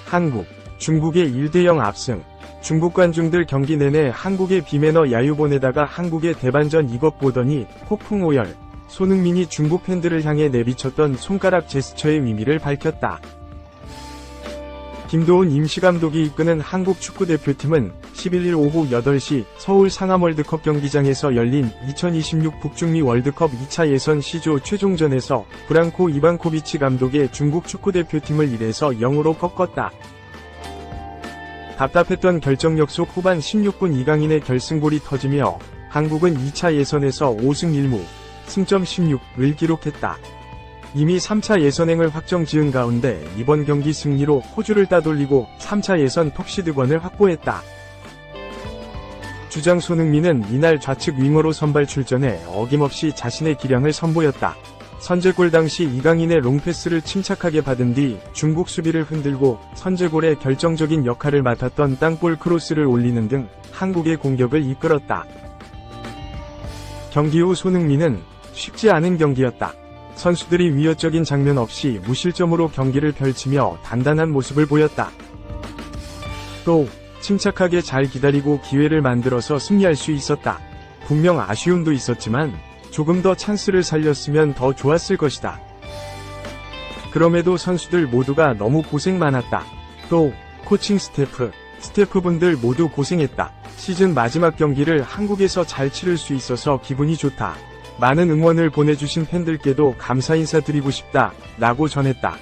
한국, 중국의 1대0 압승. 중국 관중들 경기 내내 한국의 비매너 야유본에다가 한국의 대반전 이것 보더니 폭풍 오열. 손흥민이 중국 팬들을 향해 내비쳤던 손가락 제스처의 의미를 밝혔다. 김도훈 임시감독이 이끄는 한국 축구대표팀은 11일 오후 8시 서울 상암 월드컵 경기장에서 열린 2026 북중미 월드컵 2차 예선 C조 최종전에서 브랑코 이반코비치 감독의 중국 축구대표팀을 1-0으로 꺾었다. 답답했던 결정력 속 후반 16분 이강인의 결승골이 터지며 한국은 2차 예선에서 5승 1무, 승점 16을 기록했다. 이미 3차 예선행을 확정지은 가운데 이번 경기 승리로 호주를 따돌리고 3차 예선 톱시드권을 확보했다. 주장 손흥민은 이날 좌측 윙어로 선발 출전해 어김없이 자신의 기량을 선보였다. 선제골 당시 이강인의 롱패스를 침착하게 받은 뒤 중국 수비를 흔들고 선제골의 결정적인 역할을 맡았던 땅볼 크로스를 올리는 등 한국의 공격을 이끌었다. 경기 후 손흥민은 쉽지 않은 경기였다. 선수들이 위협적인 장면 없이 무실점으로 경기를 펼치며 단단한 모습을 보였다. 또 침착하게 잘 기다리고 기회를 만들어서 승리할 수 있었다. 분명 아쉬움도 있었지만 조금 더 찬스를 살렸으면 더 좋았을 것이다. 그럼에도 선수들 모두가 너무 고생 많았다. 또 코칭 스태프분들 모두 고생했다. 시즌 마지막 경기를 한국에서 잘 치를 수 있어서 기분이 좋다. 많은 응원을 보내주신 팬들께도 감사 인사드리고 싶다 라고 전했다.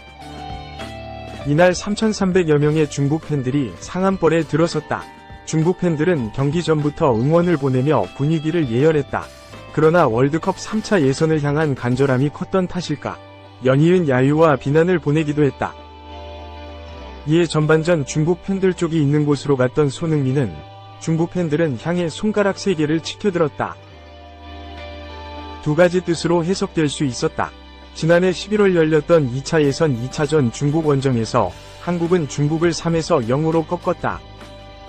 이날 3,300여 명의 중국 팬들이 상암벌에 들어섰다. 중국 팬들은 경기 전부터 응원을 보내며 분위기를 예열했다. 그러나 월드컵 3차 예선을 향한 간절함이 컸던 탓일까? 연이은 야유와 비난을 보내기도 했다. 이에 전반전 중국 팬들 쪽이 있는 곳으로 갔던 손흥민은 중국 팬들은 향해 손가락 3개를 치켜들었다. 두 가지 뜻으로 해석될 수 있었다. 지난해 11월 열렸던 2차 예선 2차전 중국 원정에서 한국은 중국을 3-0으로 꺾었다.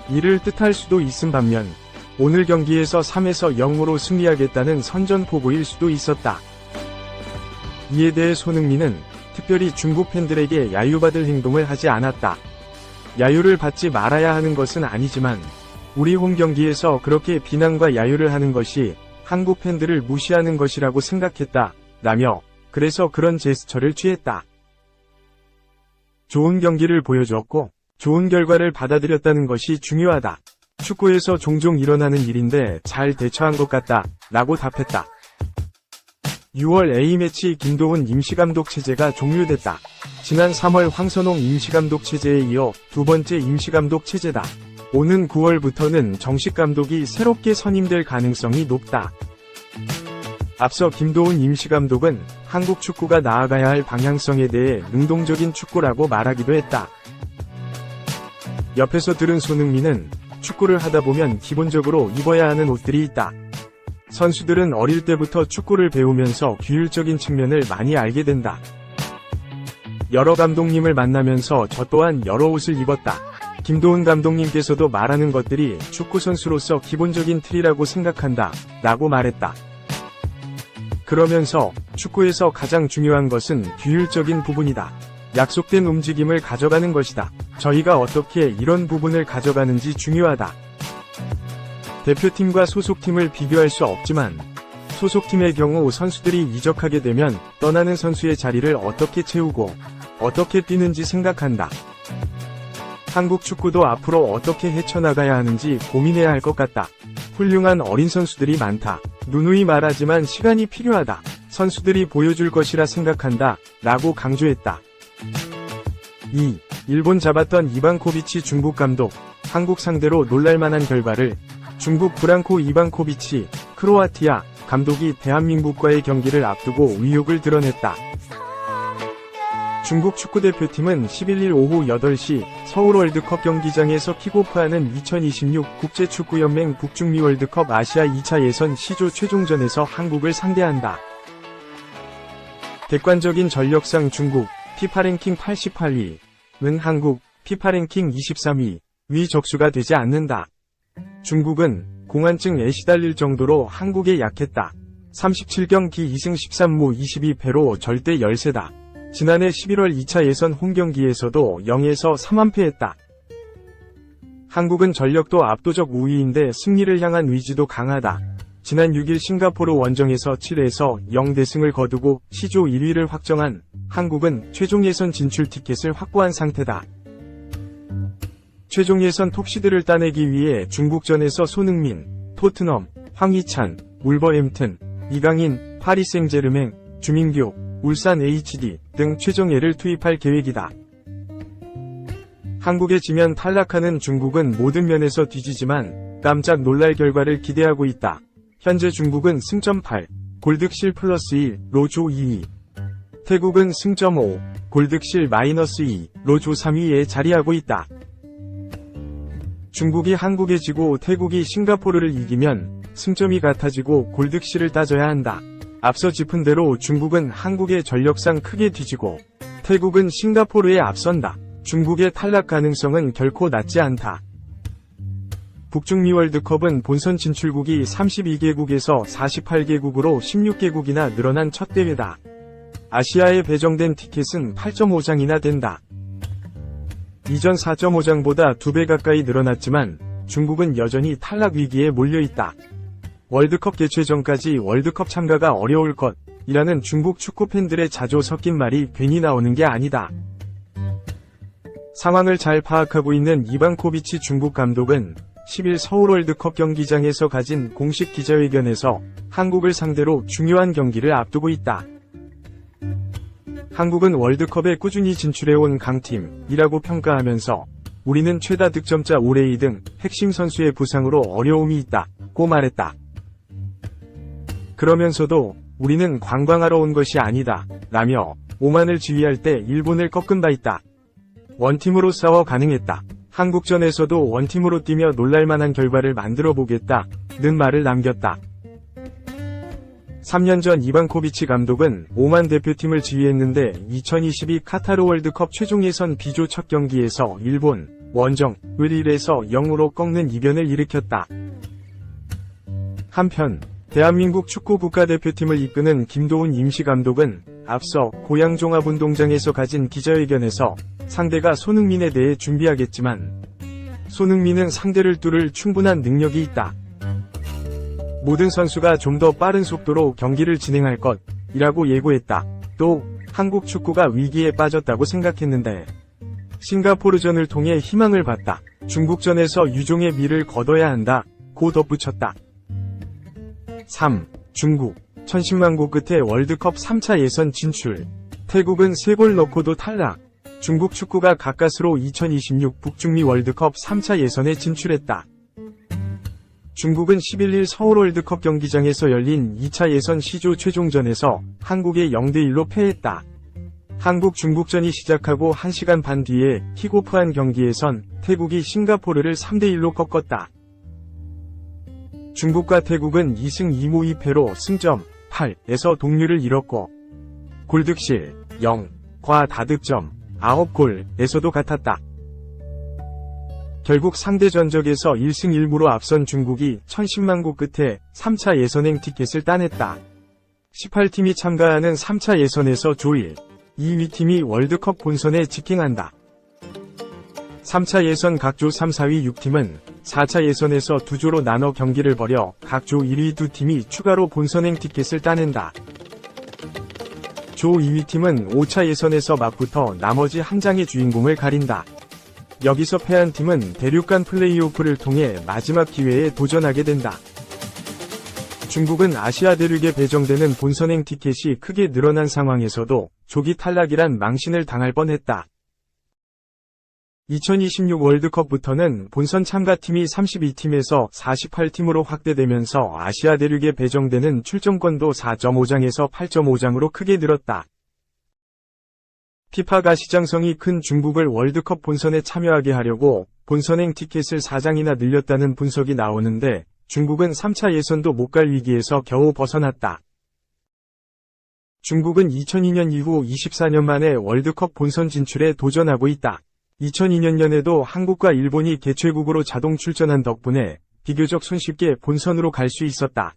이를 뜻할 수도 있은 반면 오늘 경기에서 3-0으로 승리하겠다는 선전포고일 수도 있었다. 이에 대해 손흥민은 특별히 중국 팬들에게 야유받을 행동을 하지 않았다. 야유를 받지 말아야 하는 것은 아니지만 우리 홈 경기에서 그렇게 비난과 야유를 하는 것이 한국 팬들을 무시하는 것이라고 생각했다 라며 그래서 그런 제스처를 취했다. 좋은 경기를 보여줬고 좋은 결과를 받아들였다는 것이 중요하다. 축구에서 종종 일어나는 일인데 잘 대처한 것 같다 라고 답했다. 6월 A매치 김도훈 임시감독 체제가 종료됐다. 지난 3월 황선홍 임시감독 체제에 이어 두 번째 임시감독 체제다. 오는 9월부터는 정식 감독이 새롭게 선임될 가능성이 높다. 앞서 김도훈 임시감독은 한국 축구가 나아가야 할 방향성에 대해 능동적인 축구라고 말하기도 했다. 옆에서 들은 손흥민은 축구를 하다 보면 기본적으로 입어야 하는 옷들이 있다. 선수들은 어릴 때부터 축구를 배우면서 규율적인 측면을 많이 알게 된다. 여러 감독님을 만나면서 저 또한 여러 옷을 입었다. 김도훈 감독님께서도 말하는 것들이 축구선수로서 기본적인 틀이라고 생각한다 라고 말했다. 그러면서 축구에서 가장 중요한 것은 규율적인 부분이다. 약속된 움직임을 가져가는 것이다. 저희가 어떻게 이런 부분을 가져가는지 중요하다. 대표팀과 소속팀을 비교할 수 없지만 소속팀의 경우 선수들이 이적하게 되면 떠나는 선수의 자리를 어떻게 채우고 어떻게 뛰는지 생각한다. 한국 축구도 앞으로 어떻게 헤쳐나가야 하는지 고민해야 할 것 같다. 훌륭한 어린 선수들이 많다. 누누이 말하지만 시간이 필요하다. 선수들이 보여줄 것이라 생각한다 라고 강조했다. 2. 일본 잡았던 이반코비치 중국 감독. 한국 상대로 놀랄만한 결과를. 중국 브랑코 이반코비치 크로아티아 감독이 대한민국과의 경기를 앞두고 의욕을 드러냈다. 중국 축구대표팀은 11일 오후 8시 서울 월드컵 경기장에서 킥오프하는 2026 국제축구연맹 북중미 월드컵 아시아 2차 예선 C조 최종전에서 한국을 상대한다. 객관적인 전력상 중국 피파 랭킹 88위는 한국 피파 랭킹 23위 위 적수가 되지 않는다. 중국은 공안증에 시달릴 정도로 한국에 약했다. 37경기 2승 13무 22패로 절대 열세다. 지난해 11월 2차 예선 홈경기에서도 0에서 3완패했다. 한국은 전력도 압도적 우위인데 승리를 향한 의지도 강하다. 지난 6일 싱가포르 원정에서 7에서 0 대승을 거두고 시조 1위를 확정한 한국은 최종 예선 진출 티켓을 확보한 상태다. 최종 예선 톱시드를 따내기 위해 중국전에서 손흥민, 토트넘, 황희찬, 울버햄튼, 이강인, 파리 생제르맹, 주민규, 울산 HD 등 최정예를 투입할 계획이다. 한국에 지면 탈락하는 중국은 모든 면에서 뒤지지만 깜짝 놀랄 결과를 기대하고 있다. 현재 중국은 승점 8, 골득실 플러스 1로 조 2위. 태국은 승점 5, 골득실 마이너스 2로 조 3위에 자리하고 있다. 중국이 한국에 지고 태국이 싱가포르를 이기면 승점이 같아지고 골득실을 따져야 한다. 앞서 짚은 대로 중국은 한국의 전력상 크게 뒤지고 태국은 싱가포르에 앞선다. 중국의 탈락 가능성은 결코 낮지 않다. 북중미 월드컵은 본선 진출국이 32개국에서 48개국으로 16개국이나 늘어난 첫 대회다. 아시아에 배정된 티켓은 8.5장이나 된다. 이전 4.5장보다 2배 가까이 늘어났지만 중국은 여전히 탈락 위기에 몰려있다. 월드컵 개최 전까지 월드컵 참가가 어려울 것이라는 중국 축구 팬들의 자조 섞인 말이 괜히 나오는 게 아니다. 상황을 잘 파악하고 있는 이방코비치 중국 감독은 10일 서울 월드컵 경기장에서 가진 공식 기자회견에서 한국을 상대로 중요한 경기를 앞두고 있다. 한국은 월드컵에 꾸준히 진출해온 강팀이라고 평가하면서 우리는 최다 득점자 올해이 등 핵심 선수의 부상으로 어려움이 있다고 말했다. 그러면서도 우리는 관광하러 온 것이 아니다 라며 오만을 지휘할 때 일본을 꺾은 바 있다. 원팀으로 싸워 가능했다. 한국전에서도 원팀으로 뛰며 놀랄만한 결과를 만들어 보겠다는 말을 남겼다. 3년 전 이방코비치 감독은 오만 대표팀을 지휘했는데 2022 카타르 월드컵 최종 예선 B조 첫 경기에서 일본 원정을 1에서 0으로 꺾는 이변을 일으켰다. 한편 대한민국 축구 국가대표팀을 이끄는 김도훈 임시감독은 앞서 고양 종합운동장에서 가진 기자회견에서 상대가 손흥민에 대해 준비하겠지만 손흥민은 상대를 뚫을 충분한 능력이 있다. 모든 선수가 좀 더 빠른 속도로 경기를 진행할 것이라고 예고했다. 또 한국 축구가 위기에 빠졌다고 생각했는데 싱가포르전을 통해 희망을 봤다. 중국전에서 유종의 미를 거둬야 한다고 덧붙였다. 3. 중국 천신만고 끝에 월드컵 3차 예선 진출. 태국은 3골 넣고도 탈락. 중국 축구가 가까스로 2026 북중미 월드컵 3차 예선에 진출했다. 중국은 11일 서울 월드컵 경기장에서 열린 2차 예선 C조 최종전에서 한국에 0대1로 패했다. 한국-중국전이 시작하고 1시간 반 뒤에 킥오프한 경기에선 태국이 싱가포르를 3대1로 꺾었다. 중국과 태국은 2승 2무 2패로 승점 8에서 동률을 이뤘고 골득실 0과 다득점 9골에서도 같았다. 결국 상대 전적에서 1승 1무로 앞선 중국이 천신만고 끝에 3차 예선행 티켓을 따냈다. 18팀이 참가하는 3차 예선에서 조 1, 2위 팀이 월드컵 본선에 직행한다. 3차 예선 각조 3, 4위 6팀은 4차 예선에서 2조로 나눠 경기를 벌여 각조 1위 2팀이 추가로 본선행 티켓을 따낸다. 조 2위 팀은 5차 예선에서 맞붙어 나머지 한 장의 주인공을 가린다. 여기서 패한 팀은 대륙간 플레이오프를 통해 마지막 기회에 도전하게 된다. 중국은 아시아 대륙에 배정되는 본선행 티켓이 크게 늘어난 상황에서도 조기 탈락이란 망신을 당할 뻔했다. 2026 월드컵부터는 본선 참가팀이 32팀에서 48팀으로 확대되면서 아시아 대륙에 배정되는 출전권도 4.5장에서 8.5장으로 크게 늘었다. 피파가 시장성이 큰 중국을 월드컵 본선에 참여하게 하려고 본선행 티켓을 4장이나 늘렸다는 분석이 나오는데 중국은 3차 예선도 못 갈 위기에서 겨우 벗어났다. 중국은 2002년 이후 24년 만에 월드컵 본선 진출에 도전하고 있다. 2002년에도 한국과 일본이 개최국으로 자동 출전한 덕분에 비교적 손쉽게 본선으로 갈 수 있었다.